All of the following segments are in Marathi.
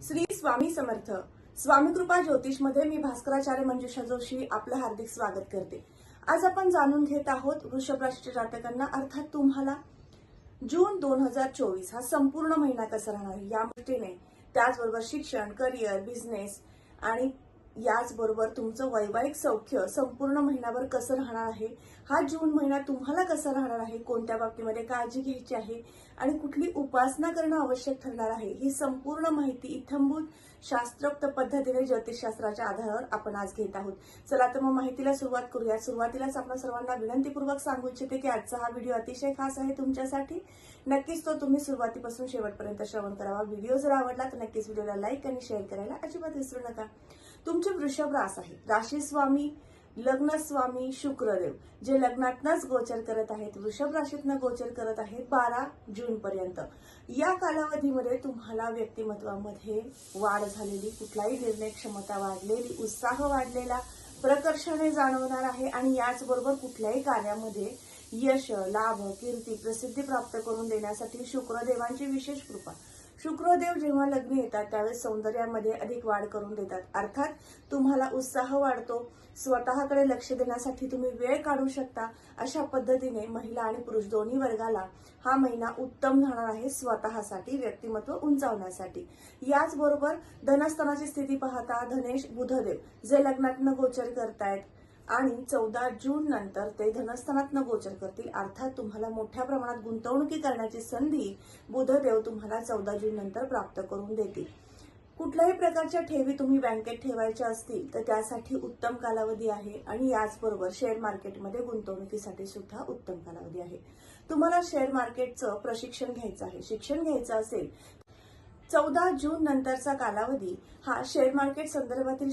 श्री स्वामी समर्थ. स्वामी कृपा ज्योतिष मध्ये मी भास्कराचार्य मंजुषा जोशी आपलं हार्दिक स्वागत करते. आज आपण जाणून घेत आहोत वृषभ राशीच्या जातकांना, अर्थात तुम्हाला जून 2024 हा संपूर्ण महिना कसा राहणार आहे या दृष्टीने, त्याचबरोबर शिक्षण, करिअर, बिझनेस आणि याचबरोबर तुमचं वैवाहिक सौख्य संपूर्ण महिनाभर कसं राहणार आहे, हा जून महिना तुम्हाला कसा राहणार आहे, कोणत्या बाबतीमध्ये काळजी घ्यायची आहे आणि कुठली उपासना करणं आवश्यक ठरणार आहे, ही संपूर्ण माहिती इत्थंभूत शास्त्रोक्त पद्धतीने ज्योतिषशास्त्राच्या आधारावर आपण आज घेत आहोत. चला तर मग माहितीला सुरुवात करूया. सुरुवातीलाच आपण सर्वांना विनंतीपूर्वक सांगू इच्छिते की आजचा हा व्हिडिओ अतिशय खास आहे तुमच्यासाठी. नक्कीच तो तुम्ही सुरुवातीपासून शेवटपर्यंत श्रवण करावा. व्हिडिओ जर आवडला तर नक्कीच व्हिडिओला लाईक आणि शेअर करायला अजिबात विसरू नका. तुमचे वृषभ रास आहे. राशी स्वामी, लग्न स्वामी शुक्रदेव जे लग्नातनच गोचर करत आहेत, वृषभ राशीतनं गोचर करत आहेत 12 जून पर्यंत. या कालावधीमध्ये तुम्हाला व्यक्तिमत्वामध्ये वाढ झालेली, कुठलाही निर्णय क्षमता वाढलेली, उत्साह वाढलेला प्रकर्षाने जाणवणार आहे आणि याचबरोबर कुठल्याही कार्यामध्ये यश, लाभ, कीर्ती, प्रसिद्धी प्राप्त करून देण्यासाठी शुक्रदेवांची विशेष कृपा. शुक्रदेव जेव्हा लग्न येतात त्यावेळेस सौंदर्यामध्ये अधिक वाढ करून देतात. अर्थात तुम्हाला उत्साह वाढतो, स्वतःकडे लक्ष देण्यासाठी तुम्ही वेळ काढू शकता. अशा पद्धतीने महिला आणि पुरुष दोन्ही वर्गाला हा महिना उत्तम राहणार आहे स्वतःसाठी, व्यक्तिमत्व उंचावण्यासाठी. याचबरोबर धनस्थानाची स्थिती पाहता धनेश बुधदेव जे लग्नातनं गोचर करतायत आणि 14 जून नंतर ते धनस्थानातनं गोचर करतील. अर्थात तुम्हाला मोठ्या प्रमाणात गुंतवणुकी करण्याची संधी बुधदेव तुम्हाला 14 जून नंतर प्राप्त करून देतील. कुठल्याही प्रकारच्या ठेवी तुम्ही बँकेत ठेवायच्या असतील तर त्यासाठी उत्तम कालावधी आहे आणि याचबरोबर शेअर मार्केटमध्ये गुंतवणुकीसाठी सुद्धा उत्तम कालावधी आहे. तुम्हाला शेअर मार्केटचं प्रशिक्षण घ्यायचं आहे, शिक्षण घ्यायचं असेल, 14 जून नंतरचा कालावधी हा शेअर मार्केट संदर्भातील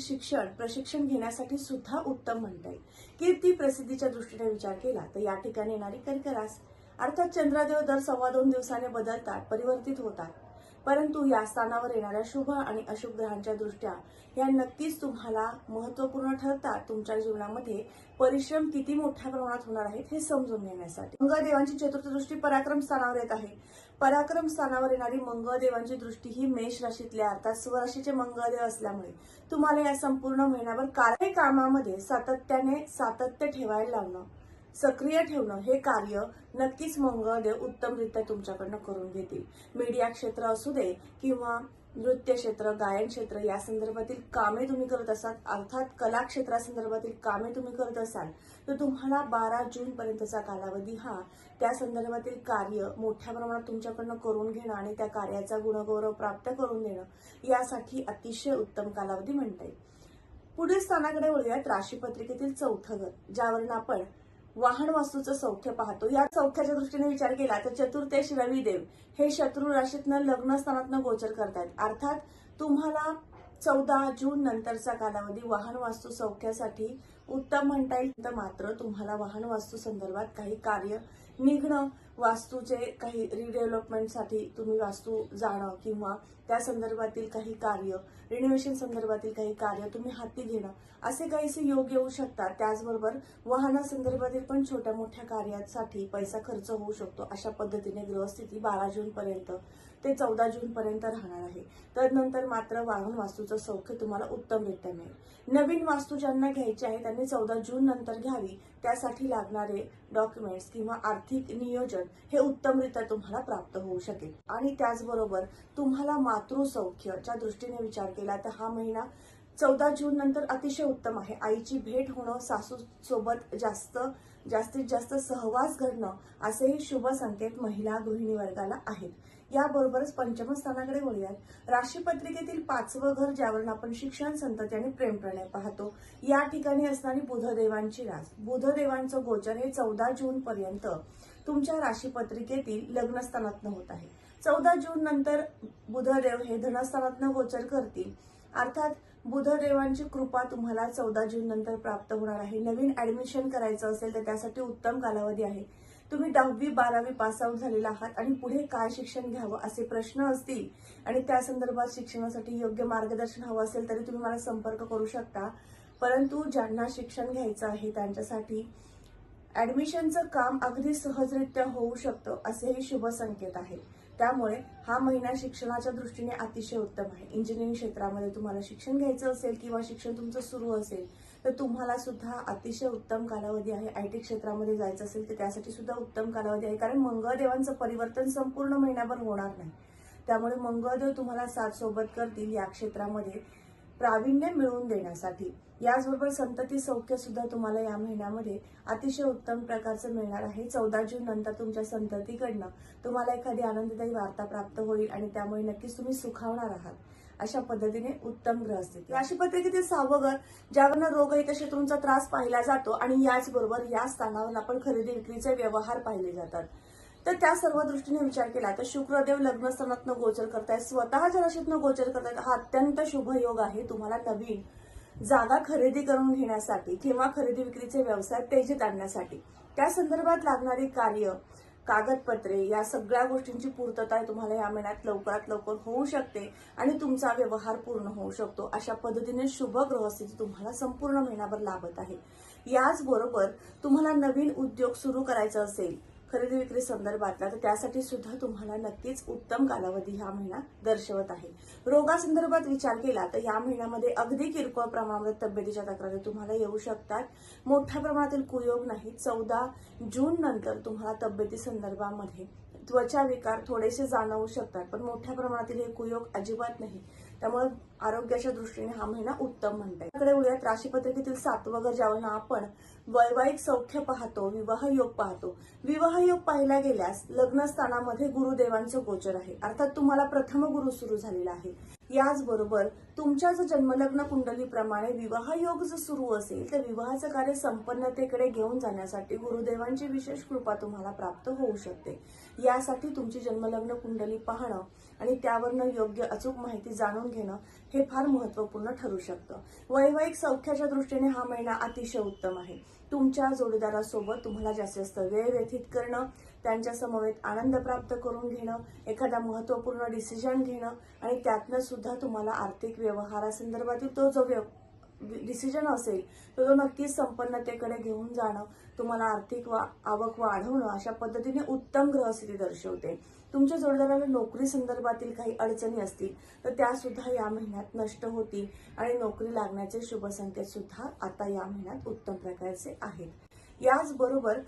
प्रशिक्षण घेण्यासाठी सुद्धा उत्तम म्हणता येईल. कीर्ती प्रसिद्धीच्या दृष्टीने विचार केला तर या ठिकाणी येणारी कर्क रास, अर्थात चंद्रदेव दर 2.25 दिवसाने बदलतात, परिवर्तित होतात, परंतु या स्थानावर येणाऱ्या शुभ आणि अशुभ ग्रहांच्या दृष्ट्या या नक्कीच तुम्हाला महत्वपूर्ण ठरतात. तुमच्या जीवनामध्ये परिश्रम किती मोठ्या प्रमाणात होणार आहेत हे समजून घेण्यासाठी. मंगळदेवांची चतुर्थ दृष्टी पराक्रम स्थानावर येत आहे. पराक्रम स्थानावर येणारी मंगळदेवांची दृष्टी ही मेष राशीतल्या अर्थात स्वराशीचे मंगळदेव असल्यामुळे तुम्हाला या संपूर्ण महिन्याभर काही कामामध्ये सातत्य ठेवायला लावणं, सक्रिय ठेवणं हे कार्य नक्कीच मंगळदेव उत्तमरित्या तुमच्याकडनं करून घेतील. मीडिया क्षेत्र असू दे किंवा नृत्य क्षेत्र, गायन क्षेत्र या संदर्भातील कामे तुम्ही करत असाल, अर्थात कला क्षेत्रासंदर्भातील कामे तुम्ही करत असाल तर तुम्हाला 12 जून पर्यंतचा कालावधी हा त्या संदर्भातील कार्य मोठ्या प्रमाणात तुमच्याकडनं करून घेणं आणि त्या कार्याचा गुणगौरव प्राप्त करून देणं यासाठी अतिशय उत्तम कालावधी म्हणता येईल. पुढील स्थानाकडे वळूयात. राशीपत्रिकेतील चौथं घर, ज्यावरून आपण वाहन वास्तूचं सौख्य पाहतो. या सौख्याच्या दृष्टीने विचार केला तर चतुर्थेश रविदेव हे शत्रू राशीतनं लग्न स्थानातनं गोचर करतायत. अर्थात तुम्हाला 14 जून नंतरचा कालावधी वाहन वास्तू सौख्यासाठी उत्तम म्हणता येईल. तर मात्र तुम्हाला वाहन वास्तू संदर्भात काही कार्य निघणं, वास्तूचे काही रिडेव्हलपमेंटसाठी तुम्ही वास्तू जाणं किंवा त्या संदर्भातील काही कार्य, रिनोव्हेशन संदर्भातील काही कार्य तुम्ही हाती घेणं असे काहीसे योग येऊ शकतात. त्याचबरोबर वाहनासंदर्भातील पण छोट्या मोठ्या कार्यासाठी पैसा खर्च होऊ शकतो. अशा पद्धतीने ग्रहस्थिती 12 जून पर्यंत ते 14 जून पर्यंत राहणार आहे. तदनंतर मात्र वाहन वास्तूचं सौख्य तुम्हाला उत्तमरित्या मिळेल. नवीन वास्तू ज्यांना घ्यायची आहे त्यांनी 14 जून नंतर घ्यावी. त्यासाठी लागणारे डॉक्युमेंट्स किंवा आर्थिक नियोजन हे उत्तमरित्या तुम्हाला प्राप्त होऊ शकेल. आणि त्याचबरोबर तुम्हाला मातृसौख्याच्या दृष्टीने विचार केला तर हा महिना 14 जून नंतर अतिशय उत्तम आहे. आईची भेट होणं, सासू सोबत जास्तीत जास्त सहवास घडणं असेही शुभ संकेत महिला गृहिणी वर्गाला आहेत. याबरोबरच पंचम स्थानाकडे वळूयात. राशीपत्रिकेतील 5वं घर, ज्यावरून आपण शिक्षण, संतती आणि प्रेमप्रणय पाहतो. या ठिकाणी असणारी बुधदेवांची रास, बुधदेवांचं गोचर हे 14 जून पर्यंत तुमच्या राशीपत्रिकेतील लग्नस्थानातनं होत आहे. 14 जून नंतर बुधदेव हे धनस्थानातनं गोचर करतील. अर्थात बुधदेवांची कृपा तुम्हाला 14 जून नंतर प्राप्त होणार आहे. नवीन ऍडमिशन करायचं असेल तर त्यासाठी उत्तम कालावधी आहे. तुम्ही 10वी 12वी पास आउट झालेला आहात आणि पुढे काय शिक्षण घ्यावं असे प्रश्न असतील आणि त्या संदर्भात शिक्षणासाठी योग्य मार्गदर्शन हवं असेल तरी तुम्ही मला संपर्क करू शकता. परंतु ज्यांना शिक्षण घ्यायचं आहे त्यांच्यासाठी ऍडमिशनचं काम अगदी सहजरित्या होऊ शकतं असेही शुभ संकेत आहेत. त्यामुळे हा महिना शिक्षणाच्या दृष्टीने अतिशय उत्तम आहे. इंजिनिअरिंग क्षेत्रामध्ये तुम्हाला शिक्षण घ्यायचं असेल किंवा शिक्षण तुमचं सुरू असेल तर तुम्हाला सुद्धा अतिशय उत्तम कालावधी आहे. IT क्षेत्रामध्ये जायचं असेल तर त्यासाठी सुद्धा उत्तम कालावधी आहे, कारण मंगळदेवांचं परिवर्तन संपूर्ण महिन्याभर होणार नाही. त्यामुळे मंगळदेव तुम्हाला साथ सोबत करतील या क्षेत्रामध्ये प्रावीण्य मिळवून देण्यासाठी. याचबरोबर संतती सौख्य सुद्धा तुम्हाला या महिन्यामध्ये अतिशय उत्तम प्रकारचं मिळणार आहे. 14 जून नंतर तुमच्या संततीकडनं तुम्हाला एखादी आनंददायी वार्ता प्राप्त होईल आणि त्यामुळे नक्कीच तुम्ही सुखावणार आहात. अशा पद्धतीने उत्तम ग्रहस्थिती. राशीपत्रिकेतील 6वं घर, ज्यावरनं रोगहित शत्रूंचा त्रास पाहिला जातो आणि याचबरोबर या स्थानावर आपण खरेदी विक्रीचे व्यवहार पाहिले जातात. तर त्या सर्व दृष्टीने विचार केला तर शुक्रदेव लग्नस्थानातनं गोचर करतायत, स्वतःच्या राशीतनं गोचर करतायत. हा अत्यंत शुभ योग आहे तुम्हाला नवीन जागा खरेदी करून घेण्यासाठी किंवा खरेदी विक्रीचे व्यवसाय तेजीत आणण्यासाठी. त्या संदर्भात लागणारी कार्य, कागदपत्रे या सगळ्या गोष्टींची पूर्तता तुम्हाला या महिन्यात लवकरात लवकर होऊ शकते आणि तुमचा व्यवहार पूर्ण होऊ शकतो. अशा पद्धतीने शुभ ग्रहस्थिती तुम्हाला संपूर्ण महिनाभर लाभत आहे. याचबरोबर तुम्हाला नवीन उद्योग सुरू करायचा असेल खरेदी विक्री संदर्भातला तर त्यासाठी सुद्धा तुम्हाला नक्कीच उत्तम कालावधी हा महिना दर्शवत आहे. रोगासंदर्भात विचार केला तर या महिन्यामध्ये अगदी किरकोळ प्रमाणात तब्येतीच्या तक्रारी तुम्हाला येऊ शकतात. मोठ्या प्रमाणातील कुयोग नाही. 14 जून नंतर तुम्हाला तब्येती संदर्भामध्ये त्वचा विकार थोडेसे जाणवू शकतात, पण मोठ्या प्रमाणातील हे कुयोग अजिबात नाही. त्यामुळे आरोग्याच्या दृष्टीने हा महिना उत्तम म्हणता येईल. त्याकडे उद्यात राशीपत्रिकेतील 7वं घर, ज्यावर आपण वैवाहिक सौख्य पाहतो, विवाह योग पाहतो. विवाह योग पाहिला गेल्यास लग्नस्थानामध्ये गुरुदेवांचं गोचर आहे, अर्थात तुम्हाला प्रथम गुरु सुरू झालेला आहे. याचबरोबर तुमच्या जर जन्मलग्न कुंडलीप्रमाणे विवाह योग जर सुरू असेल तर विवाहाचं कार्य संपन्नतेकडे घेऊन जाण्यासाठी गुरुदेवांची विशेष कृपा तुम्हाला प्राप्त होऊ शकते. यासाठी तुमची जन्मलग्न कुंडली पाहणं आणि त्यावरनं योग्य अचूक माहिती जाणून घेणं हे फार महत्त्वपूर्ण ठरू शकतं. वैवाहिक सौख्याच्या दृष्टीने हा महिना अतिशय उत्तम आहे. तुमच्या जोडीदारासोबत तुम्हाला जास्तीत जास्त वेळ व्यतीत करणं, त्यांच्या समवेत आनंद प्राप्त करून घेणं, एखादा महत्त्वपूर्ण डिसिजन घेणं आणि त्यातनं सुद्धा तुम्हाला आर्थिक व्यवहारासंदर्भातील तो जो डिसिजन असेल तो नक्कीच संपन्नतेकडे घेऊन जाणं, तुम्हाला आर्थिक आवक वाढवणं अशा पद्धतीने उत्तम ग्रहस्थिती दर्शवते. तुमच्या जोडीदाराला नोकरी संदर्भातील काही अडचणी असतील तर त्या सुद्धा या महिन्यात नष्ट होतील आणि नोकरी लागण्याचे शुभ संकेत सुद्धा आता या महिन्यात उत्तम प्रकारचे आहेत. याचबरोबर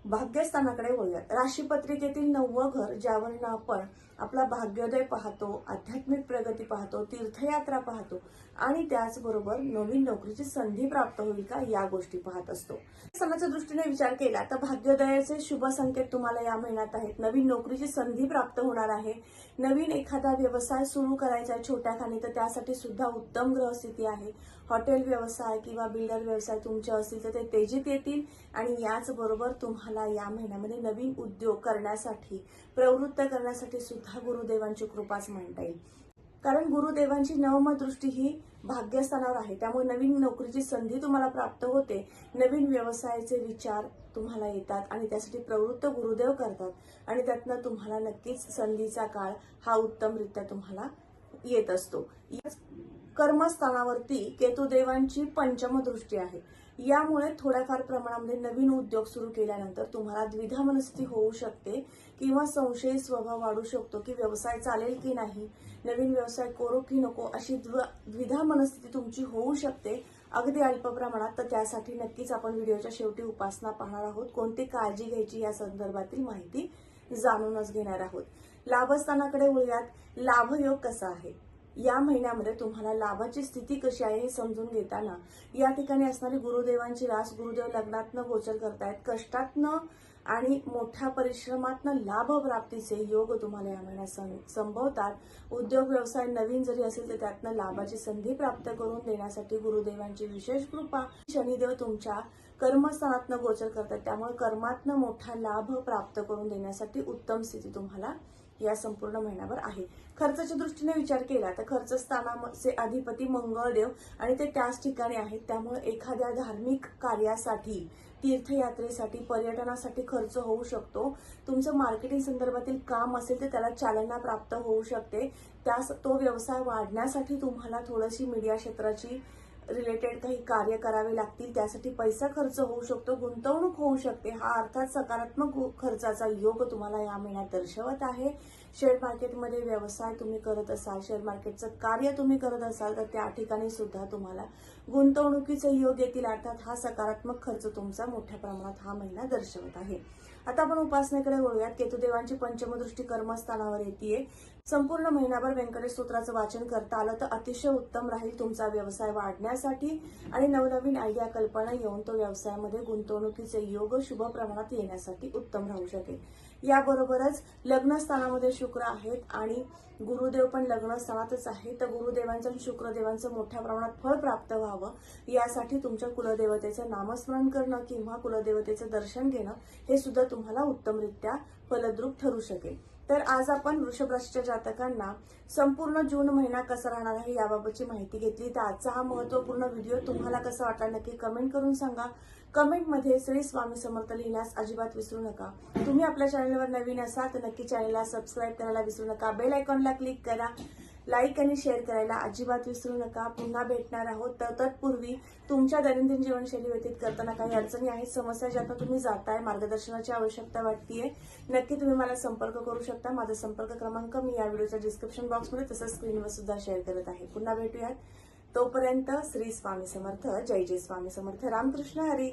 भाग्यस्थानाकडे वळूयात. राशीपत्रिकेतील 9वं घर, ज्यावरून आपण आपला भाग्योदय पाहतो, आध्यात्मिक प्रगती पाहतो, तीर्थयात्रा पाहतो आणि त्याचबरोबर नवीन नोकरीची संधी प्राप्त होईल का या गोष्टी पाहत असतो. स्थानाच्या दृष्टीने विचार केला तर भाग्योदयाचे शुभ संकेत तुम्हाला या महिन्यात आहेत. नवीन नोकरीची संधी प्राप्त होणार आहे. नवीन एखादा व्यवसाय सुरू करायचा आहे छोट्या खाणी तर त्यासाठी सुद्धा उत्तम ग्रहस्थिती आहे. हॉटेल व्यवसाय किंवा बिल्डर व्यवसाय तुमचे असतील तर ते तेजीत येतील आणि याचबरोबर तुम्हाला या महिन्यामध्ये नवीन उद्योग करण्यासाठी प्रवृत्त करण्यासाठी सुद्धा गुरुदेवांची कृपाच म्हणता येईल. कारण गुरुदेवांची नवम दृष्टी ही भाग्यस्थानावर आहे. त्यामुळे नवीन नोकरीची संधी तुम्हाला प्राप्त होते. नवीन व्यवसायाचे विचार तुम्हाला येतात आणि त्यासाठी प्रवृत्त गुरुदेव करतात आणि त्यातनं तुम्हाला नक्कीच संधीचा काळ हा उत्तमरित्या तुम्हाला येत असतो. कर्मस्थानावरती केतुदेवांची पंचम दृष्टी आहे. यामुळे थोड्याफार प्रमाणामध्ये नवीन उद्योग सुरू केल्यानंतर तुम्हाला द्विधा मनस्थिती होऊ शकते किंवा संशयी स्वभाव वाढू शकतो की व्यवसाय चालेल की नाही, नवीन व्यवसाय करू की नको अशी द्विधा मनस्थिती तुमची होऊ शकते अगदी अल्प प्रमाणात. तर त्यासाठी नक्कीच आपण व्हिडिओच्या शेवटी उपासना पाहणार आहोत. कोणती काळजी घ्यायची या संदर्भातील माहिती जाणूनच घेणार आहोत. लाभस्थानाकडे वळूयात. लाभयोग कसा आहे या महिन्यामध्ये, तुम्हाला लाभाची स्थिती कशी आहे हे समजून घेताना या ठिकाणी असणारी गुरुदेवांची रास, गुरुदेव लग्नातनं गोचर करतायत. कष्टातनं आणि मोठ्या परिश्रमातनं लाभ प्राप्तीचे योग तुम्हाला या महिन्यात संभवतात. उद्योग व्यवसाय नवीन जरी असेल तर त्यातनं लाभाची संधी प्राप्त करून देण्यासाठी गुरुदेवांची विशेष कृपा. शनिदेव तुमच्या कर्मस्थानातनं गोचर करतात, त्यामुळे कर्मातनं मोठा लाभ प्राप्त करून देण्यासाठी उत्तम स्थिती तुम्हाला या संपूर्ण महिन्याभर आहे. खर्चाच्या दृष्टीने विचार केला तर खर्च स्थानाचे अधिपती मंगळदेव आणि ते त्याच ठिकाणी आहेत. त्यामुळे एखाद्या धार्मिक कार्यासाठी, तीर्थयात्रेसाठी, पर्यटनासाठी खर्च होऊ शकतो. तुमचं मार्केटिंग संदर्भातील काम असेल तर त्याला चालना प्राप्त होऊ शकते. तो व्यवसाय वाढण्यासाठी तुम्हाला थोडीशी मीडिया क्षेत्राची रिलेटेड काही कार्य करावे लागतील, त्यासाठी पैसा खर्च होऊ शकतो, गुंतवणूक होऊ शकते. हा अर्थात सकारात्मक खर्चाचा योग तुम्हाला या महिन्यात दर्शवत आहे. शेअर मार्केटमध्ये व्यवसाय तुम्ही करत असाल, शेअर मार्केटचं कार्य तुम्ही करत असाल तर त्या ठिकाणी सुद्धा तुम्हाला गुंतवणुकीचे योग येतील. अर्थात हा सकारात्मक खर्च तुमचा मोठ्या प्रमाणात हा महिना दर्शवत आहे. आता आपण उपासनेकडे वळूयात. केतुदेवांची पंचमदृष्टी कर्मस्थानावर येते. संपूर्ण महिनाभर व्यंकटेश स्तोत्राचं वाचन करता आलं तर अतिशय उत्तम राहील तुमचा व्यवसाय वाढण्यासाठी आणि नवनवीन आयडिया कल्पना येऊन तो व्यवसायामध्ये गुंतवणुकीचे योग शुभ प्रमाणात येण्यासाठी उत्तम राहू शकेल. याबरोबरच लग्नस्थानामध्ये शुक्र आहेत आणि गुरुदेव पण लग्नस्थानातच आहे. तर गुरुदेवांचं आणि शुक्रदेवांचं मोठ्या प्रमाणात फळ प्राप्त व्हावं यासाठी तुमच्या कुलदेवतेचं नामस्मरण करणं किंवा कुलदेवतेचं दर्शन घेणं हे सुद्धा तुम्हाला उत्तमरित्या फलद्रूप ठरू शकेल. तर आज आपण वृषभ राशीच्या जातकांना संपूर्ण जून महिना कसा राहणार आहे याबाबतची माहिती घेतली. तर आजचा हा महत्वपूर्ण व्हिडिओ तुम्हाला कसा वाटला नक्की कमेंट करून सांगा. कमेंटमध्ये श्री स्वामी समर्थ लिहिण्यास अजिबात विसरू नका. तुम्ही आपल्या चॅनलवर नवीन असाल तर नक्की चॅनलला सबस्क्राईब करायला विसरू नका. बेल आयकॉनला क्लिक करा. लाईक आणि शेअर करायला अजिबात विसरू नका. पुन्हा भेटणार आहोत. तर तत्पूर्वी तुमच्या दैनंदिन जीवनशैली व्यतीत करताना काही अडचणी आहेत, समस्या ज्यातून तुम्ही जाताय, मार्गदर्शनाची आवश्यकता वाटतेय, नक्की तुम्ही मला संपर्क करू शकता. माझा संपर्क क्रमांक मी या व्हिडिओच्या डिस्क्रिप्शन बॉक्समध्ये तसंच स्क्रीनवर सुद्धा शेअर करत आहे. पुन्हा भेटूयात. तोपर्यंत श्री स्वामी समर्थ. जय जय स्वामी समर्थ. रामकृष्ण हरी.